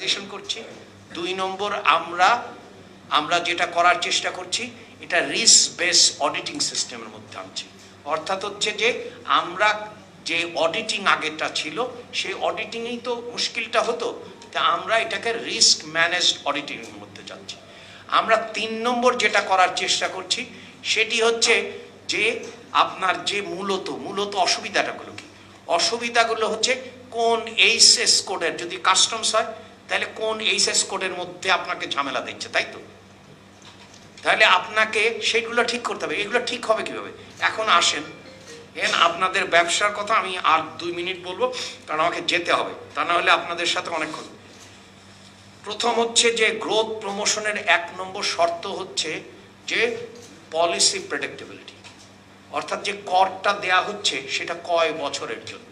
বিশ্লেষণ করছি। 2 নম্বর আমরা যেটা করার চেষ্টা করছি, এটা রিস্ক বেস অডিটিং সিস্টেমের মধ্যে আনছি। অর্থাৎ হচ্ছে যে আমরা যে অডিটিং আগেরটা ছিল, সেই অডিটিংয়েই তো মুশকিলটা হতো, তা আমরা এটাকে রিস্ক ম্যানেজড অডিটিংয়ের মধ্যে যাচ্ছি। আমরা 3 নম্বর যেটা করার চেষ্টা করছি, সেটি হচ্ছে যে আপনার যে মূলত অসুবিধাগুলো কি, অসুবিধাগুলো হচ্ছে কোন এইচএস কোডের, যদি কাস্টমস হয় তাহলে কোন এইচএস কোডের মধ্যে আপনাকে ঝামেলা দিচ্ছে, তাই তো? তাহলে আপনাকে সেগুলো ঠিক করতে হবে। এগুলো ঠিক হবে কিভাবে? এখন আসেন, আপনাদের ব্যবসার কথা আমি আর 2 মিনিট বলবো, কারণ আমাকে যেতে হবে, তা না হলে আপনাদের সাথে অনেকক্ষণ। প্রথম হচ্ছে যে গ্রোথ প্রমোশনের 1 নম্বর শর্ত হচ্ছে যে পলিসি প্রেডিক্টেবিলিটি, অর্থাৎ যে করটা দেয়া হচ্ছে সেটা কয় বছরের জন্য।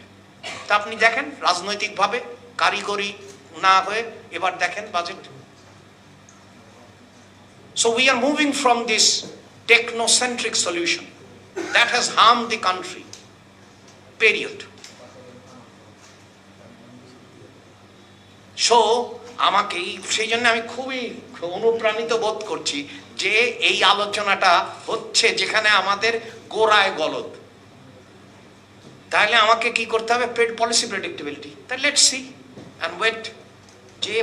তা আপনি দেখেন রাজনৈতিকভাবে কারিগরি না হয়ে এবার দেখেন budget. So we are moving from this technocentric solution that has harmed the country, period. So আমাকে সেই জন্য আমি খুবই অনুপ্রাণিত বোধ করছি যে এই আলোচনাটা হচ্ছে যেখানে আমাদের গোড়ায় গলদ। তাহলে আমাকে কি করতে হবে? Policy predictability. তা লেটস সি অ্যান্ড ওয়েট, যে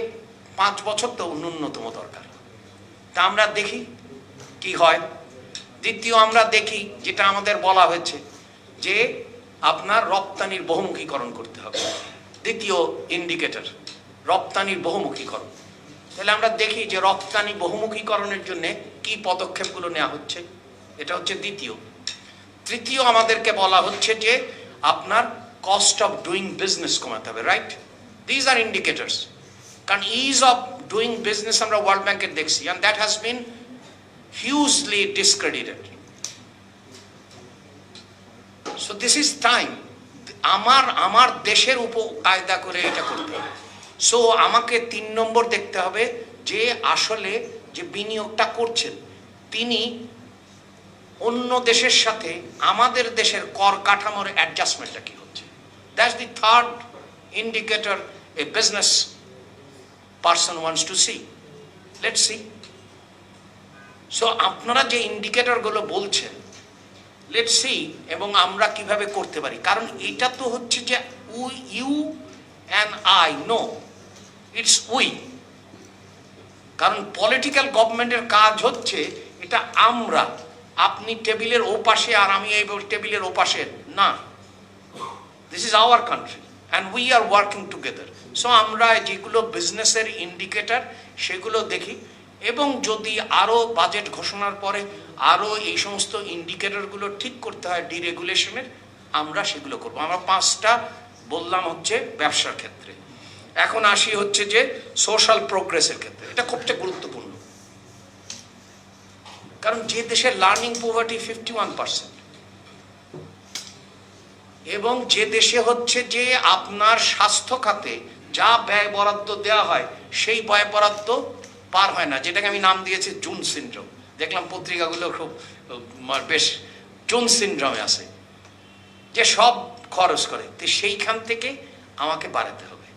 5 বছর তো ন্যূনতম দরকার। তা আমরা দেখি কি হয়। দ্বিতীয়, আমরা দেখি যেটা আমাদের বলা হয়েছে যে আপনার রপ্তানির বহুমুখীকরণ করতে হবে। দ্বিতীয় ইন্ডিকেটর রপ্তানির বহুমুখীকরণ। তাহলে আমরা দেখি যে রপ্তানি বহুমুখীকরণের জন্য কি পদক্ষেপগুলো নেওয়া হচ্ছে, এটা হচ্ছে দ্বিতীয়। তৃতীয়, আমাদেরকে বলা হচ্ছে যে আপনার কস্ট অফ ডুইং বিজনেস কমাতে হবে, রাইট? These are indicators. কারণ ইজ অফ ডুইং বিজনেস আমরা ওয়ার্ল্ড ব্যাংকের দেখছি, and that has been hugely discredited. So this is time আমার দেশের উপর কায়দা করে এটা করতে হবে। সো আমাকে 3 নম্বর দেখতে হবে যে আসলে যে বিনিয়োগটা করছেন তিনি অন্য দেশের সাথে আমাদের দেশের কর কাঠামোর অ্যাডজাস্টমেন্টটা কি হচ্ছে। That's the third indicator a business person wants to see. Let's see. So আপনারা যে ইন্ডিকেটরগুলো বলছেন, লেটস সি, এবং আমরা কিভাবে করতে পারি। কারণ এটা তো হচ্ছে যে you and I know, it's we. কারণ পলিটিক্যাল গভর্নমেন্টের কাজ হচ্ছে এটা আমরা, আপনি টেবিলের ও পাশে আর আমি এই টেবিলের ও পাশে না। This is our country and we are working together. So আমরা যেগুলো বিজনেসের ইন্ডিকেটর সেগুলো দেখি, এবং যদি আরও বাজেট ঘোষণার পরে আরও এই সমস্ত ইন্ডিকেটরগুলো ঠিক করতে হয় ডিরেগুলেশনের, আমরা সেগুলো করবো। আমরা 5টা বললাম হচ্ছে ব্যবসার ক্ষেত্রে। এখন আসি হচ্ছে যে সোশ্যাল প্রোগ্রেসের ক্ষেত্রে। এটা খুবটা গুরুত্বপূর্ণ, কারণ যে দেশের লার্নিং পভার্টি 51%, এবং যে দেশে হচ্ছে যে আপনার স্বাস্থ্য খাতে যা ব্যয় বরাদ্দ দেওয়া হয় সেই ব্যয় বরাদ্দ পার হয় না, যেটাকে আমি নাম দিয়েছি জুন সিনড্রোম। দেখলাম পত্রিকাগুলো খুব বেশ জুন সিনড্রোমে আছে, যে সব খরচ করে, তো সেইখান থেকে আমাকে বাড়াতে হবে।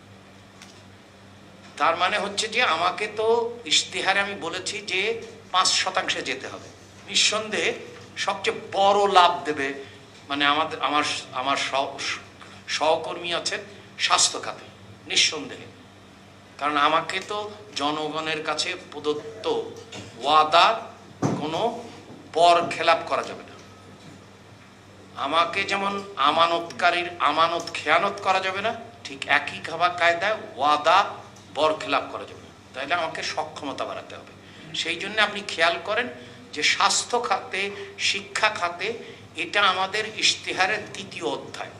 তার মানে হচ্ছে যে আমাকে তো ইশতেহারে আমি বলেছি যে 5% যেতে হবে। নিঃসন্দেহে সবচেয়ে বড় লাভ দেবে, মানে আমার সহকর্মী আছেন স্বাস্থ্য খাতে, নিঃসন্দেহে। কারণ আমাকে তো জনগণের কাছে প্রদত্ত ওয়াদা কোনো পর খেলাপ করা যাবে না। আমাকে যেমন আমানতকারীর আমানত খেয়ানত করা যাবে না, ঠিক একই কায়দায় ওয়াদা বর খেলাপ করা যাবে না। তাহলে আমাকে সক্ষমতা বাড়াতে হবে। সেই জন্য আপনি খেয়াল করেন যে স্বাস্থ্য খাতে, শিক্ষা খাতে, এটা আমাদের ইশতেহারের 3য় অধ্যায়।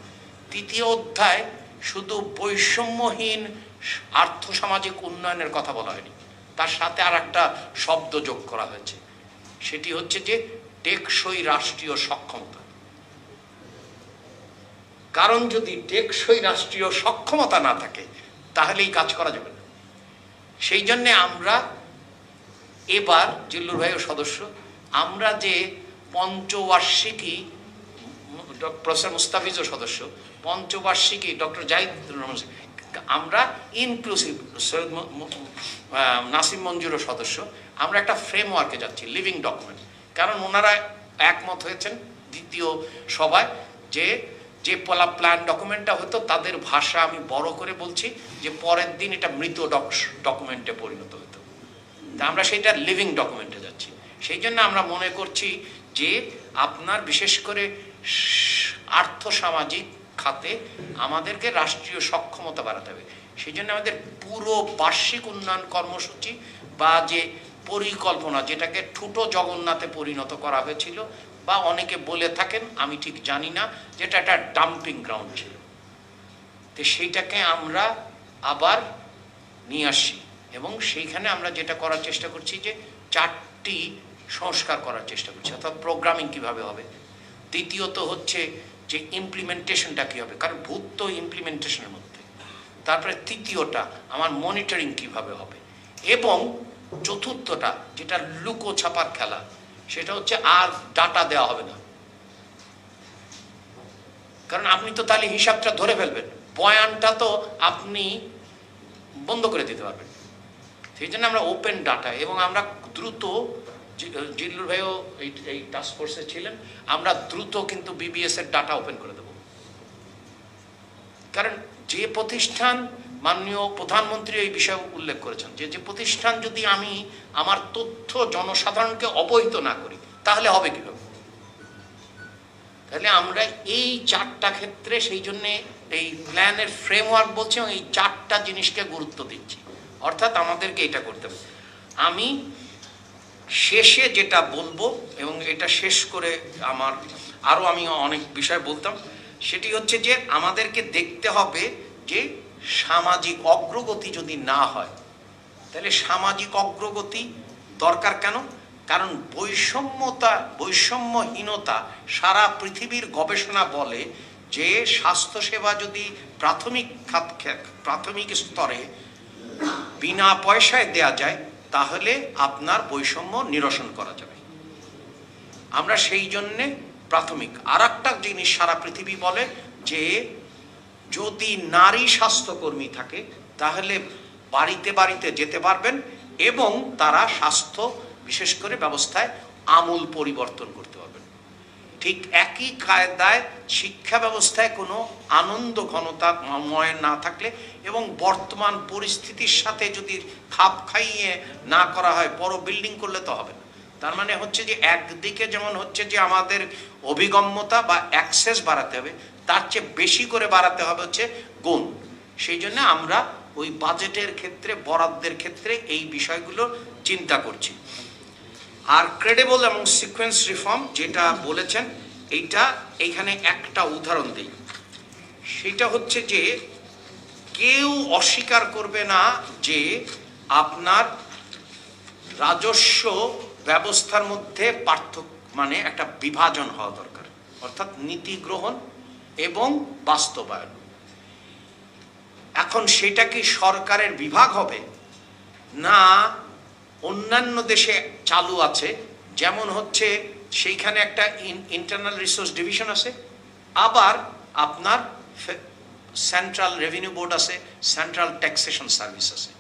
3য় অধ্যায় শুধু বৈষম্যহীন আর্থসামাজিক উন্নয়নের কথা বলা হয়নি, তার সাথে আর একটা শব্দ যোগ করা হয়েছে, সেটি হচ্ছে যে টেকসই রাষ্ট্রীয় সক্ষমতা। কারণ যদি টেকসই রাষ্ট্রীয় সক্ষমতা না থাকে তাহলে এই কাজ করা যাবে না। সেই জন্যে আমরা এবার জিল্লুর ভাইও সদস্য, আমরা যে পঞ্চবার্ষিকী, প্রফেসর মুস্তাফিজও সদস্য, পঞ্চবার্ষিকী ডক্টর জাহিদুর রহমান, আমরা ইনক্লুসিভ, সৈয়দ নাসিম মঞ্জুরও সদস্য, আমরা একটা ফ্রেমওয়ার্কে যাচ্ছি, লিভিং ডকুমেন্ট। কারণ ওনারা একমত হয়েছেন দ্বিতীয় সভায় যে যে প্ল্যান ডকুমেন্টটা হতো তাদের ভাষা আমি বড় করে বলছি যে পরের দিন এটা মৃত ডকুমেন্টে পরিণত হতো। তা আমরা সেটা লিভিং ডকুমেন্টে যাচ্ছি। সেই জন্য আমরা মনে করছি যে আপনার বিশেষ করে আর্থসামাজিক খাতে আমাদেরকে রাষ্ট্রীয় সক্ষমতা বাড়াতে হবে। সেই জন্য আমাদের পুরো বার্ষিক উন্নয়ন কর্মসূচি বা যে পরিকল্পনা, যেটাকে ঠুটো জগন্নাথে পরিণত করা হয়েছিল বা অনেকে বলে থাকেন, আমি ঠিক জানি না, যেটা একটা ডাম্পিং গ্রাউন্ড ছিল, তো সেইটাকে আমরা আবার নিয়ে আসছি। এবং সেইখানে আমরা যেটা করার চেষ্টা করছি যে 4টি সংস্কার করার চেষ্টা করছি, অর্থাৎ প্রোগ্রামিং কীভাবে হবে, দ্বিতীয়ত হচ্ছে যে ইমপ্লিমেন্টেশনটা কী হবে, কারণ ভূত তো ইমপ্লিমেন্টেশনের মধ্যে, তারপরে তৃতীয়টা আমার মনিটরিং কিভাবে হবে, এবং চতুর্থটা যেটা লুকো ছাপার খেলা, সেটা হচ্ছে আর ডাটা দেওয়া হবে না। কারণ আপনি তো তাহলে হিসাবটা ধরে ফেলবেন, বয়ানটা তো আপনি বন্ধ করে দিতে পারবেন। সেই জন্য আমরা ওপেন ডাটা, এবং আমরা দ্রুত, জিল্লুর ভাইও এই টাস্ক ফোর্সে ছিলেন, আমরা দ্রুত কিন্তু বিবিএস এর ডাটা ওপেন করে দেব। কারণ যে প্রতিষ্ঠান, মাননীয় প্রধানমন্ত্রী এই বিষয়ে উল্লেখ করেছেন যে প্রতিষ্ঠান যদি আমি আমার তথ্য জনসাধারণকে অবহিত না করি তাহলে হবে কিভাবে। তাহলে আমরা এই 4টা ক্ষেত্রে সেই জন্যে এই প্ল্যানের ফ্রেমওয়ার্ক বলছি এবং এই 4টা জিনিসকে গুরুত্ব দিচ্ছি, অর্থাৎ আমাদেরকে এটা করতে হবে। আমি শেষে যেটা বলবো, এবং এটা শেষ করে আমি অনেক বিষয় বলতাম, সেটি হচ্ছে যে আমাদেরকে দেখতে হবে যে সামাজিক অগ্রগতি যদি না হয় তাহলে সামাজিক অগ্রগতি দরকার কেন? কারণ বৈষম্যহীনতা সারা পৃথিবীর গবেষণা বলে যে স্বাস্থ্যসেবা যদি প্রাথমিক স্তরে বিনা পয়সায় দেয়া যায় তাহলে আপনার বৈষম্য নিরসন করা যাবে। আমরা সেই জন্যে প্রাথমিক, আর একটা জিনিস সারা পৃথিবী বলে যে যদি নারী স্বাস্থ্যকর্মী থাকে তাহলে বাড়িতে বাড়িতে যেতে পারবেন এবং তারা স্বাস্থ্য বিশেষ করে ব্যবস্থায় আমূল পরিবর্তন করতে পারবেন। ঠিক একই কায়দায় শিক্ষা ব্যবস্থায় কোনো আনন্দ ঘনতাময় না থাকলে এবং বর্তমান পরিস্থিতির সাথে যদি খাপ খাইয়ে না করা হয়, বড় বিল্ডিং করলে তো হবে না। তার মানে হচ্ছে যে একদিকে যেমন হচ্ছে যে আমাদের অভিগম্যতা বা অ্যাক্সেস বাড়াতে হবে, তার চেয়ে বেশি করে বাড়াতে হবে হচ্ছে গুণ। সেই জন্য আমরা ওই বাজেটের ক্ষেত্রে, বরাদ্দের ক্ষেত্রে এই বিষয়গুলো চিন্তা করছি। আর ক্রেডিবল এবং সিকোয়েন্স রিফর্ম যেটা বলেছেন, এইখানে একটা উদাহরণ দিই, সেটা হচ্ছে যে কেউ অস্বীকার করবে না যে আপনার রাজস্ব ব্যবস্থার মধ্যে মানে একটা বিভাজন হওয়া দরকার, অর্থাৎ নীতি গ্রহণ এবং বাস্তবায়ন। এখন সেটা কি সরকারের বিভাগ হবে না অন্যান্য দেশে চালু আছে, যেমন হচ্ছে সেইখানে একটা ইন্টারনাল রিসোর্স ডিভিশন আছে, আবার আপনার সেন্ট্রাল রেভিনিউ বোর্ড আছে, সেন্ট্রাল ট্যাক্সেশন সার্ভিস আছে,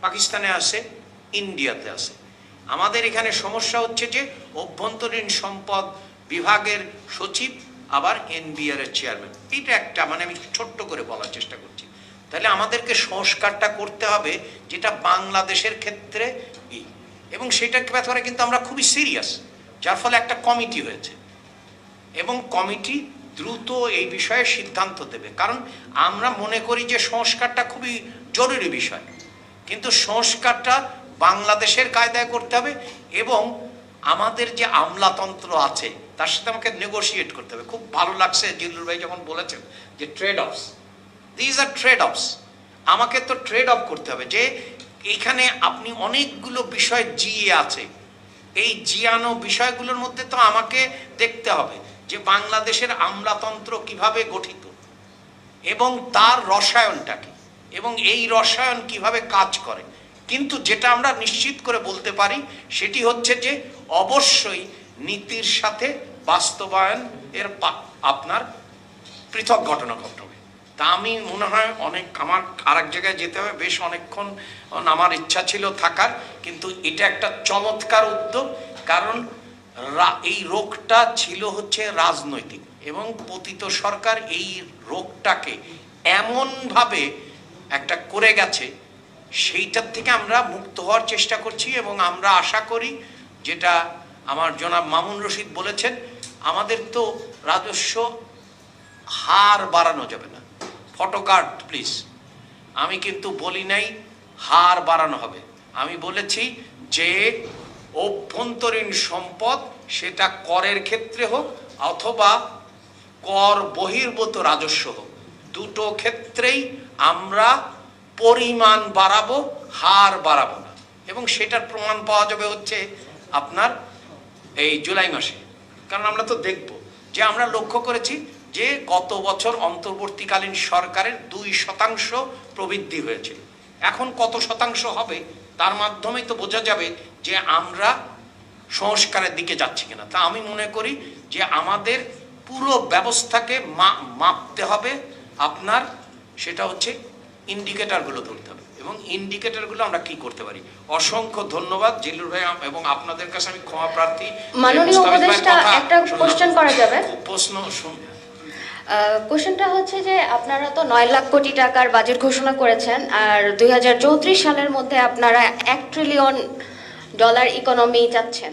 পাকিস্তানে আছে, ইন্ডিয়াতে আছে। আমাদের এখানে সমস্যা হচ্ছে যে অভ্যন্তরীণ সম্পদ বিভাগের সচিব আবার এনবিআর এর চেয়ারম্যান, এইটা একটা আমি ছোট্ট করে বলার চেষ্টা করছি। তাহলে আমাদেরকে সংস্কারটা করতে হবে যেটা বাংলাদেশের ক্ষেত্রে, এবং সেটার ব্যাপারে কিন্তু আমরা খুবই সিরিয়াস, যার ফলে একটা কমিটি হয়েছে এবং কমিটি দ্রুত এই বিষয়ে সিদ্ধান্ত দেবে। কারণ আমরা মনে করি যে সংস্কারটা খুবই জরুরি বিষয়, কিন্তু সংস্কারটা বাংলাদেশের কায়দায় করতে হবে এবং আমাদের যে আমলাতন্ত্র আছে তার সাথে আমাকে নেগোশিয়েট করতে হবে। খুব ভালো লাগছে জিল্লুর ভাই যখন বলেছেন যে ট্রেড অফস, দিস আর ট্রেড অফস, আমাকে তো ট্রেড অফ করতে হবে যে এইখানে আপনি অনেকগুলো বিষয় জিয়ে আছে, এই জিয়ানো বিষয়গুলোর মধ্যে তো আমাকে দেখতে হবে যে বাংলাদেশের আমলাতন্ত্র কিভাবে গঠিত এবং তার রসায়নটা কি এবং এই রসায়ন কিভাবে কাজ করে। কিন্তু যেটা আমরা নিশ্চিত করে বলতে পারি সেটি হচ্ছে যে অবশ্যই নীতির সাথে বাস্তবায়ন এর আপনার পৃথক ঘটনা ঘটবে। তা আমি মনে হয় অনেক আমার আরেক জায়গায় যেতে হবে, বেশ অনেকক্ষণ আমার ইচ্ছা ছিল থাকার, কিন্তু এটা একটা চমৎকার উদ্যোগ। কারণ এই রোগটা ছিল হচ্ছে রাজনৈতিক, এবং পতিত সরকার এই রোগটাকে এমনভাবে একটা করে গেছে, সেইটার থেকে আমরা মুক্ত হওয়ার চেষ্টা করছি। এবং আমরা আশা করি, যেটা আমার জনাব মামুন রশিদ বলেছেন, আমাদের তো রাজস্ব হার বাড়ানো যাবে না। ফটোকার্ড প্লিজ, আমি কিন্তু বলি নাই হার বাড়ানো হবে। আমি বলেছি যে অভ্যন্তরীণ সম্পদ, সেটা করের ক্ষেত্রে হোক অথবা কর বহির্ভূত রাজস্ব হোক, দুটো ক্ষেত্রেই আমরা পরিমাণ বাড়াবো, হার বাড়াবো না। এবং সেটার প্রমাণ পাওয়া যাবে হচ্ছে আপনার এই জুলাই মাসে। কারণ আমরা তো দেখব যে আমরা লক্ষ্য করেছি যে গত বছর অন্তর্বর্তীকালীন সরকারের 2% প্রবৃদ্ধি হয়েছিল। এখন কত শতাংশ হবে তার মাধ্যমেই তো বোঝা যাবে যে আমরা সংস্কারের দিকে যাচ্ছি কিনা। তা আমি মনে করি যে আমাদের পুরো ব্যবস্থাকে মাপতে হবে আপনার, সেটা হচ্ছে ইন্ডিকেটরগুলো ধরতে হবে, এবং ইন্ডিকেটরগুলো আমরা কি করতে পারি। অসংখ্য ধন্যবাদ জিলুর ভাই, এবং আপনাদের কাছে আমি ক্ষমা প্রার্থী। মাননীয় উপদেষ্টা, একটা কোশ্চেন করা যাবে? প্রশ্ন শুন। কোশ্চেনটা হচ্ছে যে আপনারা তো 9 লাখ কোটি টাকার বাজেট ঘোষণা করেছেন, আর 2034 সালের মধ্যে আপনারা $1 ট্রিলিয়ন ইকোনমি চাচ্ছেন।